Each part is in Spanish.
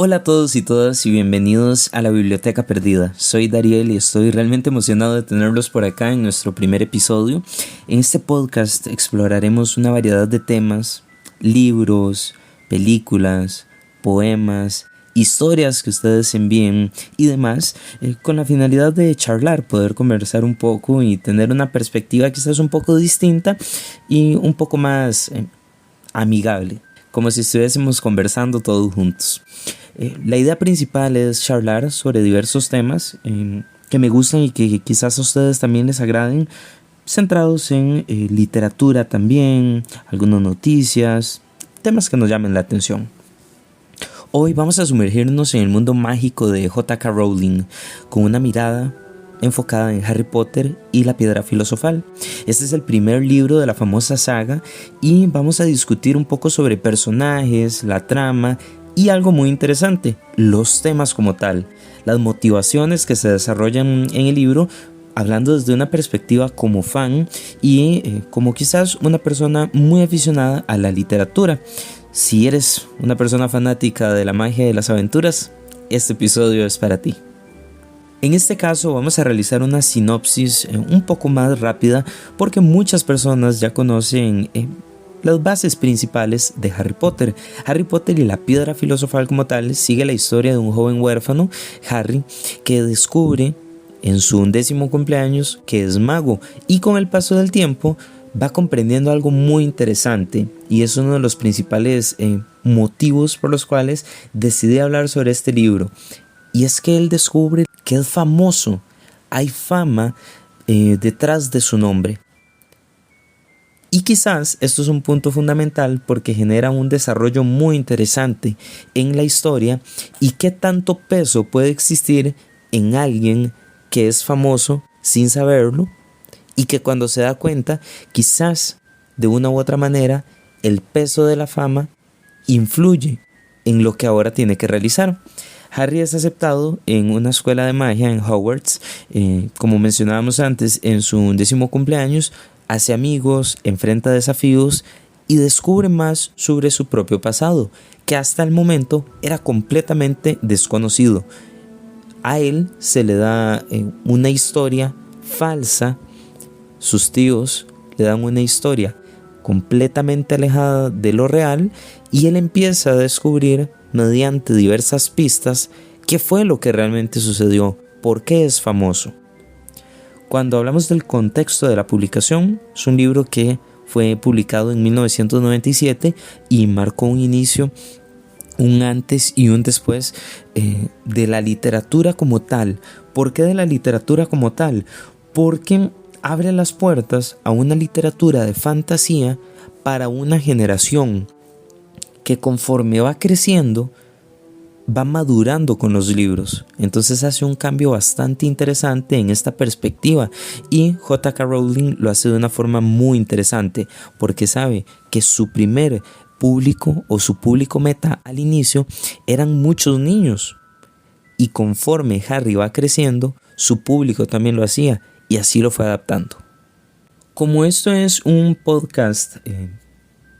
Hola a todos y todas y bienvenidos a la Biblioteca Perdida. Soy Dariel y estoy realmente emocionado de tenerlos por acá en nuestro primer episodio. En este podcast exploraremos una variedad de temas, libros, películas, poemas, historias que ustedes envíen y demás, con la finalidad de charlar, poder conversar un poco y tener una perspectiva quizás un poco distinta y un poco más amigable, como si estuviésemos conversando todos juntos. La idea principal es charlar sobre diversos temas que me gustan y que quizás a ustedes también les agraden, centrados en literatura también, algunas noticias, temas que nos llamen la atención. Hoy vamos a sumergirnos en el mundo mágico de J.K. Rowling con una mirada enfocada en Harry Potter y la Piedra Filosofal. Este es el primer libro de la famosa saga y vamos a discutir un poco sobre personajes, la trama y algo muy interesante, los temas como tal, las motivaciones que se desarrollan en el libro, hablando desde una perspectiva como fan y como quizás una persona muy aficionada a la literatura. Si eres una persona fanática de la magia y de las aventuras, este episodio es para ti. En este caso vamos a realizar una sinopsis un poco más rápida porque muchas personas ya conocen las bases principales de Harry Potter. Harry Potter y la Piedra Filosofal como tal sigue la historia de un joven huérfano, Harry, que descubre en su 11º cumpleaños que es mago y con el paso del tiempo va comprendiendo algo muy interesante y es uno de los principales motivos por los cuales decidí hablar sobre este libro. Y es que él descubre que es famoso, hay fama detrás de su nombre. Y quizás esto es un punto fundamental porque genera un desarrollo muy interesante en la historia y qué tanto peso puede existir en alguien que es famoso sin saberlo y que cuando se da cuenta, quizás de una u otra manera, el peso de la fama influye en lo que ahora tiene que realizar. Harry es aceptado en una escuela de magia en Hogwarts, como mencionábamos antes, en su 11º cumpleaños, hace amigos, enfrenta desafíos y descubre más sobre su propio pasado, que hasta el momento era completamente desconocido. A él se le da una historia falsa, sus tíos le dan una historia completamente alejada de lo real y él empieza a descubrir mediante diversas pistas qué fue lo que realmente sucedió, por qué es famoso. Cuando hablamos del contexto de la publicación, es un libro que fue publicado en 1997 y marcó un inicio, un antes y un después de la literatura como tal. ¿Por qué de la literatura como tal? Porque abre las puertas a una literatura de fantasía para una generación que conforme va creciendo, va madurando con los libros. Entonces hace un cambio bastante interesante en esta perspectiva y J.K. Rowling lo hace de una forma muy interesante porque sabe que su primer público o su público meta al inicio eran muchos niños y conforme Harry va creciendo, su público también lo hacía y así lo fue adaptando. Como esto es un podcast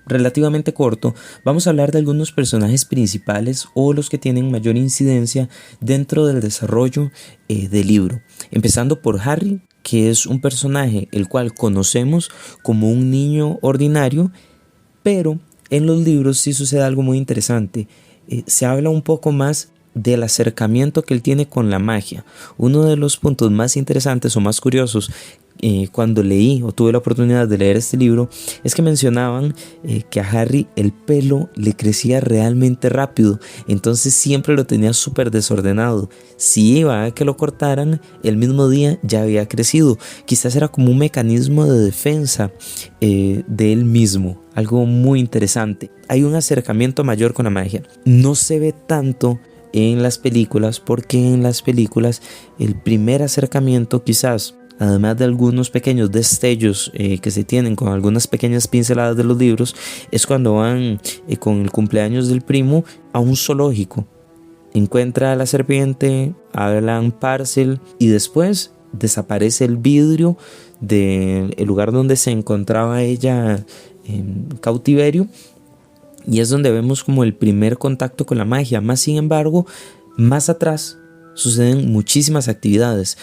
relativamente corto, vamos a hablar de algunos personajes principales o los que tienen mayor incidencia dentro del desarrollo del libro. Empezando por Harry, que es un personaje el cual conocemos como un niño ordinario, pero en los libros sí sucede algo muy interesante. Se habla un poco más del acercamiento que él tiene con la magia. Uno de los puntos más interesantes o más curiosos cuando leí o tuve la oportunidad de leer este libro es que mencionaban que a Harry el pelo le crecía realmente rápido, entonces siempre lo tenía súper desordenado. Si iba a que lo cortaran, el mismo día ya había crecido. Quizás era como un mecanismo de defensa de él mismo, algo muy interesante. Hay un acercamiento mayor con la magia. No se ve tanto en las películas porque en las películas el primer acercamiento, quizás además de algunos pequeños destellos que se tienen con algunas pequeñas pinceladas de los libros, es cuando van con el cumpleaños del primo a un zoológico. Encuentra a la serpiente, hablan Parcel y después desaparece el vidrio del lugar donde se encontraba ella en cautiverio y es donde vemos como el primer contacto con la magia. Más sin embargo, más atrás suceden muchísimas actividades.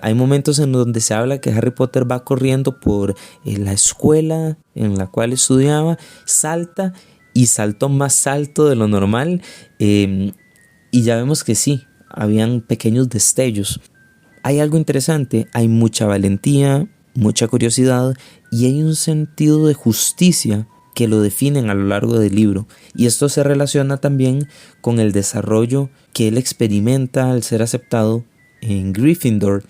Hay momentos en donde se habla que Harry Potter va corriendo por la escuela en la cual estudiaba, salta y saltó más alto de lo normal, y ya vemos que sí, habían pequeños destellos. Hay algo interesante, hay mucha valentía, mucha curiosidad y hay un sentido de justicia que lo definen a lo largo del libro, y esto se relaciona también con el desarrollo que él experimenta al ser aceptado en Gryffindor.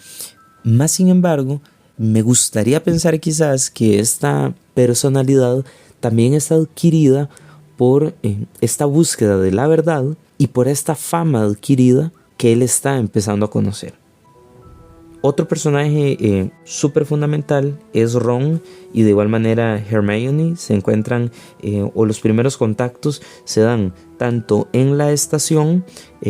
Más sin embargo, me gustaría pensar quizás que esta personalidad también está adquirida por esta búsqueda de la verdad y por esta fama adquirida que él está empezando a conocer. Otro personaje súper fundamental es Ron, y de igual manera Hermione. Se encuentran, o los primeros contactos se dan tanto en la estación,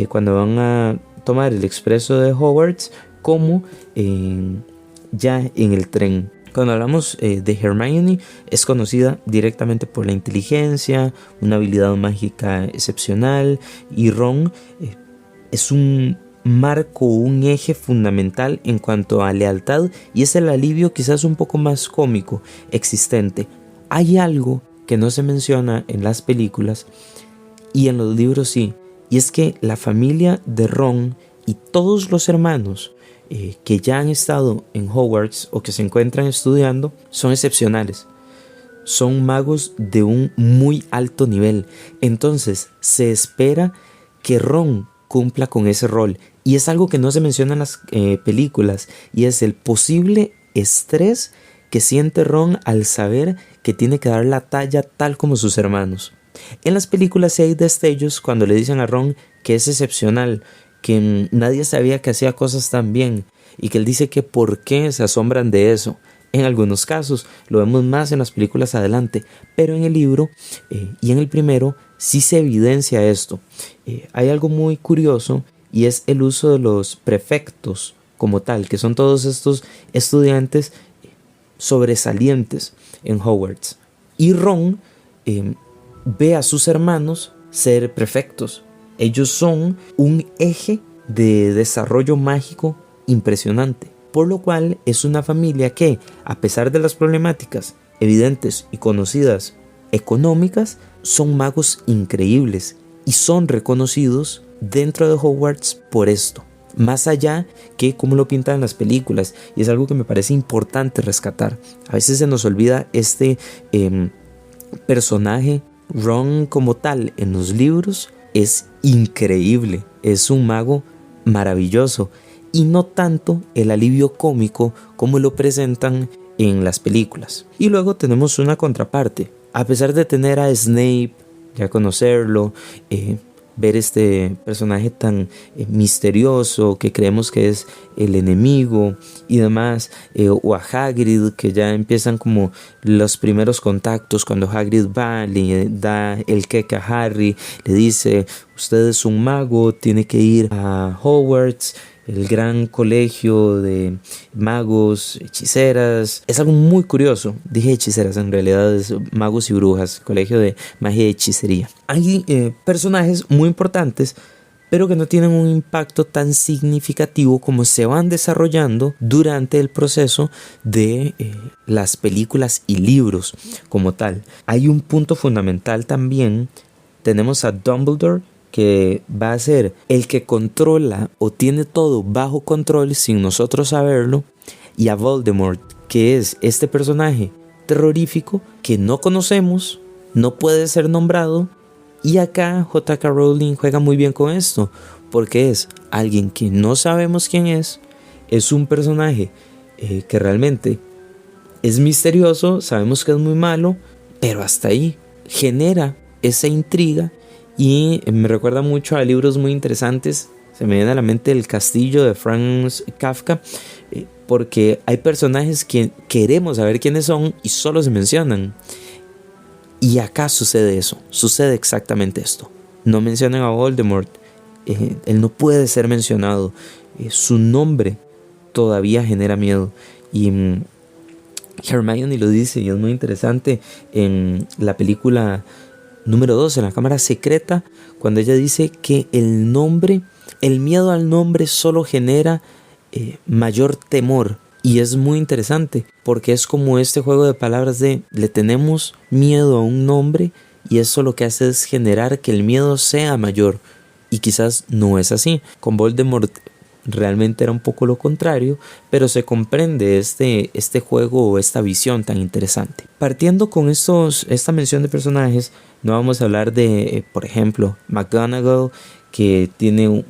cuando van a tomar el expreso de Hogwarts, como ya en el tren. Cuando hablamos de Hermione, es conocida directamente por la inteligencia, una habilidad mágica excepcional, y Ron es un marco, un eje fundamental en cuanto a lealtad, y es el alivio quizás un poco más cómico existente. Hay algo que no se menciona en las películas y en los libros sí, y es que la familia de Ron y todos los hermanos que ya han estado en Hogwarts o que se encuentran estudiando son excepcionales. Son magos de un muy alto nivel. Entonces se espera que Ron cumpla con ese rol, y es algo que no se menciona en las películas, y es el posible estrés que siente Ron al saber que tiene que dar la talla tal como sus hermanos. En las películas sí hay destellos cuando le dicen a Ron que es excepcional, que nadie sabía que hacía cosas tan bien, y que él dice que por qué se asombran de eso. En algunos casos lo vemos más en las películas adelante, pero en el libro y en el primero sí se evidencia esto. Hay algo muy curioso, y es el uso de los prefectos como tal, que son todos estos estudiantes sobresalientes en Hogwarts. Y Ron ve a sus hermanos ser prefectos. Ellos son un eje de desarrollo mágico impresionante, por lo cual es una familia que, a pesar de las problemáticas evidentes y conocidas económicas, son magos increíbles y son reconocidos dentro de Hogwarts por esto, más allá que como lo pintan las películas, y es algo que me parece importante rescatar. A veces se nos olvida este personaje. Ron como tal en los libros es increíble, es un mago maravilloso, y no tanto el alivio cómico como lo presentan en las películas. Y luego tenemos una contraparte. A pesar de tener a Snape, ya conocerlo, ver este personaje tan misterioso que creemos que es el enemigo y demás, o a Hagrid, que ya empiezan como los primeros contactos cuando Hagrid va, le da el queque a Harry, le dice: usted es un mago, tiene que ir a Hogwarts, el gran colegio de magos, hechiceras. Es algo muy curioso. Dije hechiceras, en realidad es magos y brujas, colegio de magia y hechicería. Hay personajes muy importantes, pero que no tienen un impacto tan significativo como se van desarrollando durante el proceso de las películas y libros como tal. Hay un punto fundamental también. Tenemos a Dumbledore, que va a ser el que controla o tiene todo bajo control sin nosotros saberlo, y a Voldemort, que es este personaje terrorífico que no conocemos, no puede ser nombrado, y acá J.K. Rowling juega muy bien con esto, porque es alguien que no sabemos quién es un personaje que realmente es misterioso, sabemos que es muy malo, pero hasta ahí genera esa intriga. Y me recuerda mucho a libros muy interesantes. Se me viene a la mente El castillo de Franz Kafka, porque hay personajes que queremos saber quiénes son y solo se mencionan. Y acá sucede eso, sucede exactamente esto. No mencionan a Voldemort, él no puede ser mencionado, su nombre todavía genera miedo. Y Hermione lo dice, y es muy interesante en la película Número 2, en la cámara secreta, cuando ella dice que el miedo al nombre solo genera mayor temor. Y es muy interesante porque es como este juego de palabras de le tenemos miedo a un nombre y eso lo que hace es generar que el miedo sea mayor. Y quizás no es así. Con Voldemort realmente era un poco lo contrario, pero se comprende este juego o esta visión tan interesante. Partiendo con esta mención de personajes, no vamos a hablar de, por ejemplo, McGonagall, que tiene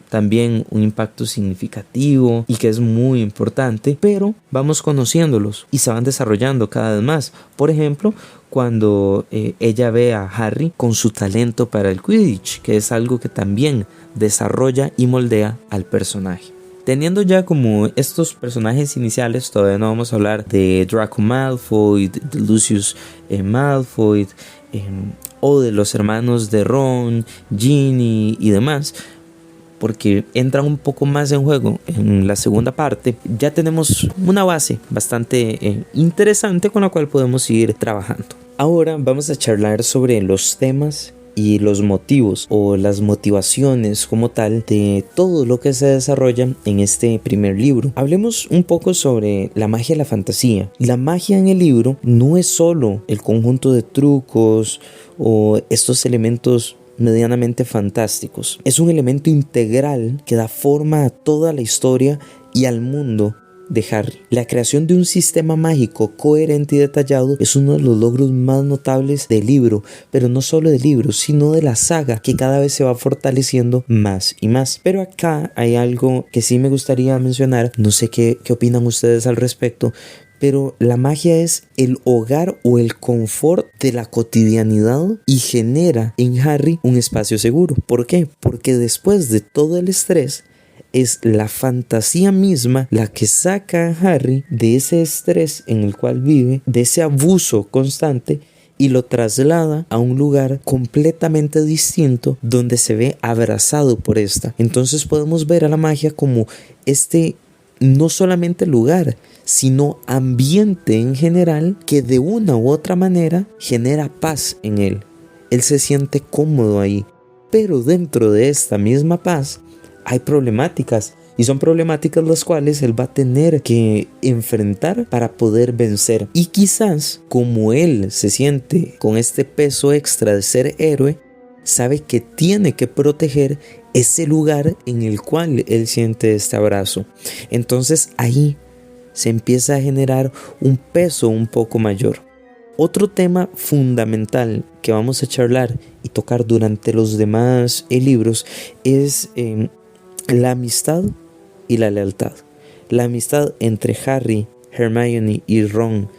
también un impacto significativo y que es muy importante, pero vamos conociéndolos y se van desarrollando cada vez más. Por ejemplo, cuando ella ve a Harry con su talento para el Quidditch, que es algo que también desarrolla y moldea al personaje. Teniendo ya como estos personajes iniciales, todavía no vamos a hablar de Draco Malfoy, de Lucius Malfoy, o de los hermanos de Ron, Ginny y demás, porque entran un poco más en juego en la segunda parte. Ya tenemos una base bastante interesante con la cual podemos ir trabajando. Ahora vamos a charlar sobre los temas y los motivos o las motivaciones como tal de todo lo que se desarrolla en este primer libro. Hablemos un poco sobre la magia y la fantasía. La magia en el libro no es solo el conjunto de trucos o estos elementos medianamente fantásticos. Es un elemento integral que da forma a toda la historia y al mundo de Harry. La creación de un sistema mágico coherente y detallado es uno de los logros más notables del libro, pero no solo del libro, sino de la saga, que cada vez se va fortaleciendo más y más. Pero acá hay algo que sí me gustaría mencionar, no sé qué opinan ustedes al respecto, pero la magia es el hogar o el confort de la cotidianidad y genera en Harry un espacio seguro. ¿Por qué? Porque después de todo el estrés, es la fantasía misma la que saca a Harry de ese estrés en el cual vive, de ese abuso constante, y lo traslada a un lugar completamente distinto donde se ve abrazado por esta. Entonces podemos ver a la magia como no solamente lugar, sino ambiente en general que de una u otra manera genera paz en él. Él se siente cómodo ahí, pero dentro de esta misma paz hay problemáticas, y son problemáticas las cuales él va a tener que enfrentar para poder vencer. Y quizás como él se siente con este peso extra de ser héroe, sabe que tiene que proteger ese lugar en el cual él siente este abrazo. Entonces ahí se empieza a generar un peso un poco mayor. Otro tema fundamental que vamos a charlar y tocar durante los demás libros es la amistad y la lealtad. La amistad entre Harry, Hermione y Ron,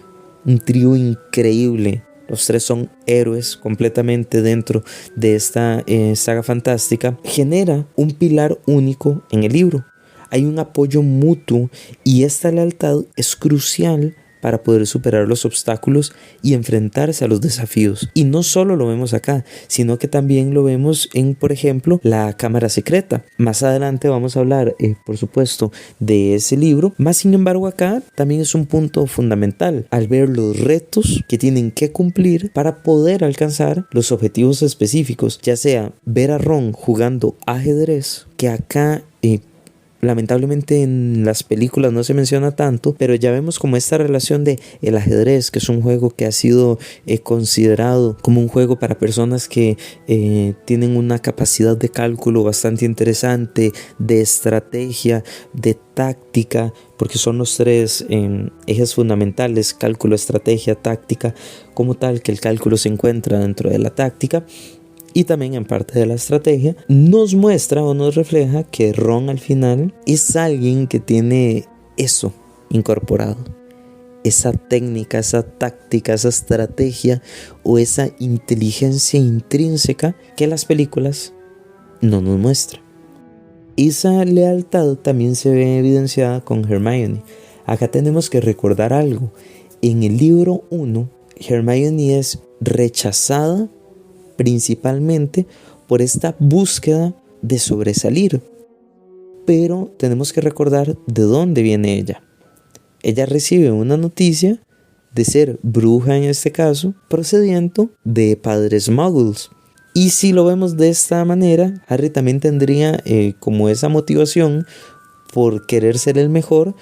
un trío increíble. Los tres son héroes completamente dentro de esta saga fantástica. Genera un pilar único en el libro. Hay un apoyo mutuo y esta lealtad es crucial para poder superar los obstáculos y enfrentarse a los desafíos. Y no solo lo vemos acá, sino que también lo vemos en, por ejemplo, la cámara secreta. Más adelante vamos a hablar, por supuesto, de ese libro. Más sin embargo, acá también es un punto fundamental al ver los retos que tienen que cumplir para poder alcanzar los objetivos específicos, ya sea ver a Ron jugando ajedrez, que acá lamentablemente en las películas no se menciona tanto, pero ya vemos como esta relación de el ajedrez, que es un juego que ha sido considerado como un juego para personas que tienen una capacidad de cálculo bastante interesante, de estrategia, de táctica, porque son los tres ejes fundamentales: cálculo, estrategia, táctica. Como tal, que el cálculo se encuentra dentro de la táctica y también en parte de la estrategia. Nos muestra o nos refleja que Ron al final es alguien que tiene eso incorporado, esa técnica, esa táctica, esa estrategia o esa inteligencia intrínseca que las películas no nos muestran. Esa lealtad también se ve evidenciada con Hermione. Acá tenemos que recordar algo. En el libro 1, Hermione es rechazada principalmente por esta búsqueda de sobresalir. Pero tenemos que recordar de dónde viene ella. Ella recibe una noticia de ser bruja en este caso, procediendo de padres muggles. Y si lo vemos de esta manera, Harry también tendría como esa motivación por querer ser el mejor,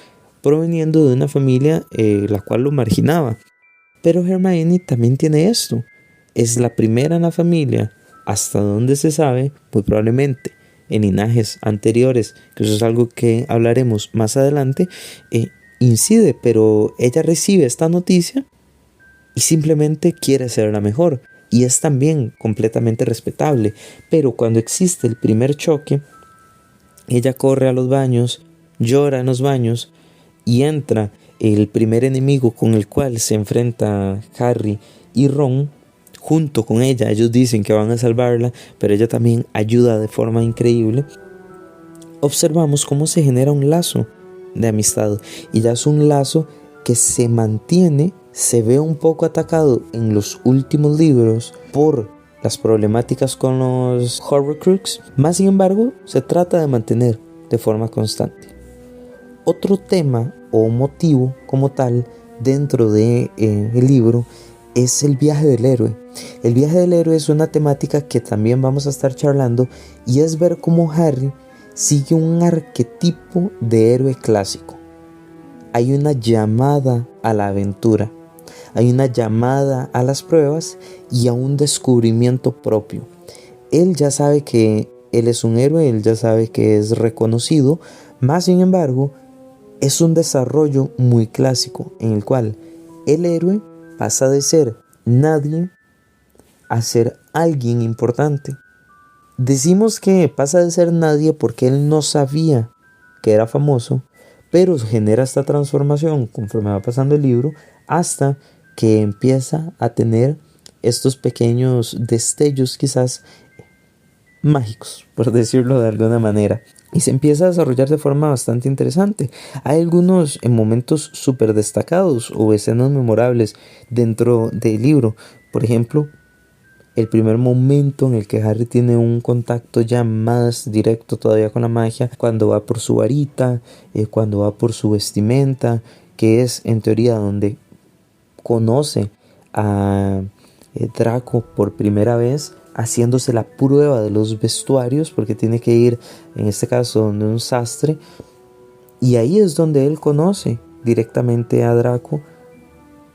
proveniendo de una familia la cual lo marginaba. Pero Hermione también tiene esto. Es la primera en la familia, hasta donde se sabe, muy probablemente en linajes anteriores, que eso es algo que hablaremos más adelante, incide, pero ella recibe esta noticia y simplemente quiere ser la mejor. Y es también completamente respetable. Pero cuando existe el primer choque, ella corre a los baños, llora en los baños y entra el primer enemigo con el cual se enfrenta Harry y Ron junto con ella. Ellos dicen que van a salvarla, pero ella también ayuda de forma increíble. Observamos cómo se genera un lazo de amistad y ya es un lazo que se mantiene. Se ve un poco atacado en los últimos libros por las problemáticas con los Horcruxes, más sin embargo se trata de mantener de forma constante. Otro tema o motivo como tal dentro de el libro es el viaje del héroe. El viaje del héroe es una temática que también vamos a estar charlando y es ver cómo Harry sigue un arquetipo de héroe clásico. Hay una llamada a la aventura. Hay una llamada a las pruebas y a un descubrimiento propio. Él ya sabe que él es un héroe, él ya sabe que es reconocido, más sin embargo, es un desarrollo muy clásico en el cual el héroe pasa de ser nadie a ser alguien importante. Decimos que pasa de ser nadie porque él no sabía que era famoso, pero genera esta transformación conforme va pasando el libro hasta que empieza a tener estos pequeños destellos quizás mágicos, por decirlo de alguna manera, y se empieza a desarrollar de forma bastante interesante. Hay algunos momentos súper destacados o escenas memorables dentro del libro. Por ejemplo, el primer momento en el que Harry tiene un contacto ya más directo todavía con la magia, cuando va por su varita, cuando va por su vestimenta, que es en teoría donde conoce a Draco por primera vez, haciéndose la prueba de los vestuarios, porque tiene que ir, en este caso, donde un sastre, y ahí es donde él conoce directamente a Draco.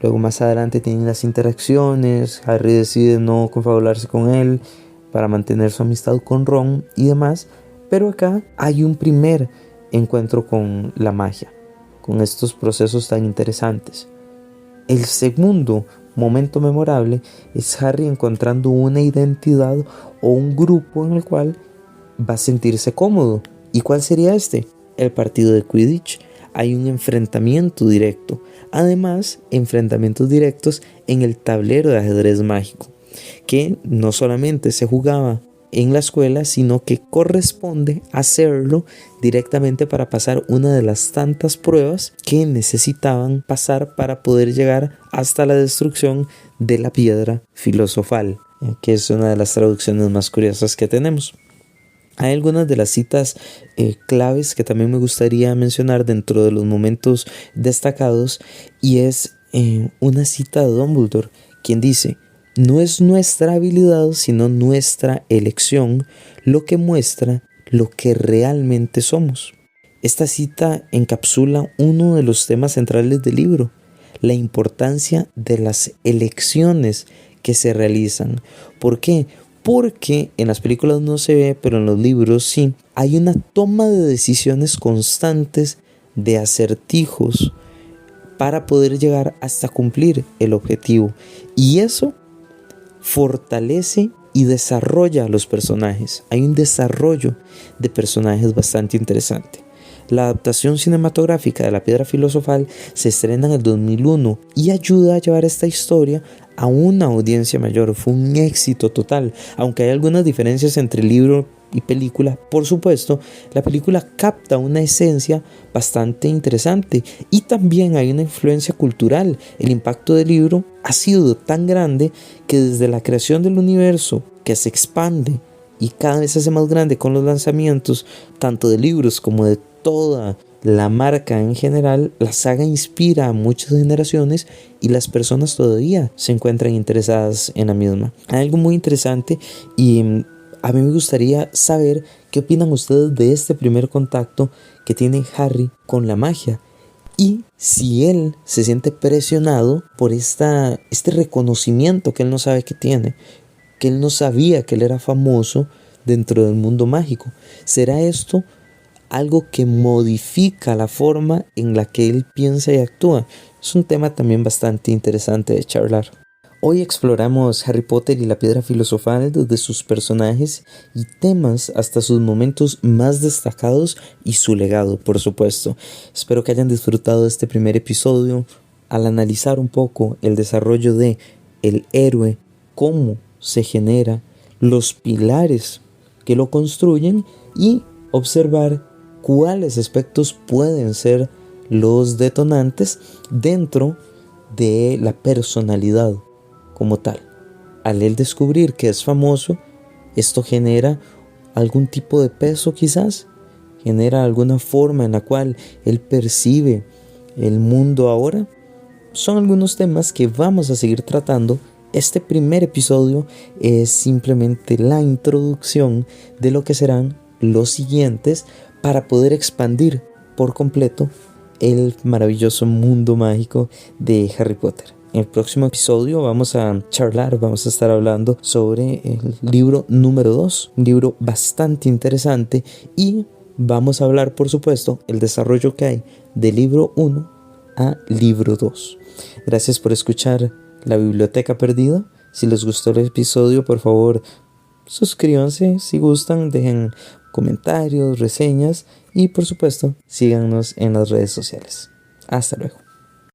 Luego más adelante tienen las interacciones, Harry decide no confabularse con él para mantener su amistad con Ron y demás, pero acá hay un primer encuentro con la magia, con estos procesos tan interesantes. El segundo momento memorable es Harry encontrando una identidad o un grupo en el cual va a sentirse cómodo. ¿Y cuál sería este? El partido de Quidditch. Hay un enfrentamiento directo. Además, enfrentamientos directos en el tablero de ajedrez mágico, que no solamente se jugaba en la escuela, sino que corresponde hacerlo directamente para pasar una de las tantas pruebas que necesitaban pasar para poder llegar hasta la destrucción de la piedra filosofal, que es una de las traducciones más curiosas que tenemos. Hay algunas de las citas claves que también me gustaría mencionar dentro de los momentos destacados, y es una cita de Dumbledore, quien dice: no es nuestra habilidad, sino nuestra elección lo que muestra lo que realmente somos. Esta cita encapsula uno de los temas centrales del libro, la importancia de las elecciones que se realizan. ¿Por qué? Porque en las películas no se ve, pero en los libros sí. Hay una toma de decisiones constantes, de acertijos, para poder llegar hasta cumplir el objetivo. Y eso fortalece y desarrolla a los personajes. Hay un desarrollo de personajes bastante interesante. La adaptación cinematográfica de La Piedra Filosofal se estrena en el 2001 y ayuda a llevar esta historia a una audiencia mayor. Fue un éxito total, aunque hay algunas diferencias entre libro y película. Por supuesto, la película capta una esencia bastante interesante y también hay una influencia cultural. El impacto del libro ha sido tan grande que desde la creación del universo, que se expande y cada vez se hace más grande con los lanzamientos tanto de libros como de toda la marca en general, la saga inspira a muchas generaciones y las personas todavía se encuentran interesadas en la misma. Hay algo muy interesante y a mí me gustaría saber qué opinan ustedes de este primer contacto que tiene Harry con la magia. Y si él se siente presionado por este reconocimiento que él no sabe que tiene, que él no sabía que él era famoso dentro del mundo mágico. ¿Será esto algo que modifica la forma en la que él piensa y actúa? Es un tema también bastante interesante de charlar. Hoy exploramos Harry Potter y la Piedra Filosofal desde sus personajes y temas hasta sus momentos más destacados y su legado, por supuesto. Espero que hayan disfrutado de este primer episodio al analizar un poco el desarrollo de el héroe, cómo se genera, los pilares que lo construyen y observar cuáles aspectos pueden ser los detonantes dentro de la personalidad como tal. Al él descubrir que es famoso, esto genera algún tipo de peso quizás, genera alguna forma en la cual él percibe el mundo ahora. Son algunos temas que vamos a seguir tratando. Este primer episodio es simplemente la introducción de lo que serán los siguientes para poder expandir por completo el maravilloso mundo mágico de Harry Potter. En el próximo episodio vamos a charlar, vamos a estar hablando sobre el libro número 2, un libro bastante interesante, y vamos a hablar, por supuesto, el desarrollo que hay de libro 1 a libro 2. Gracias por escuchar La Biblioteca Perdida. Si les gustó el episodio, por favor, suscríbanse. Si gustan, dejen comentarios, reseñas y, por supuesto, síganos en las redes sociales. Hasta luego.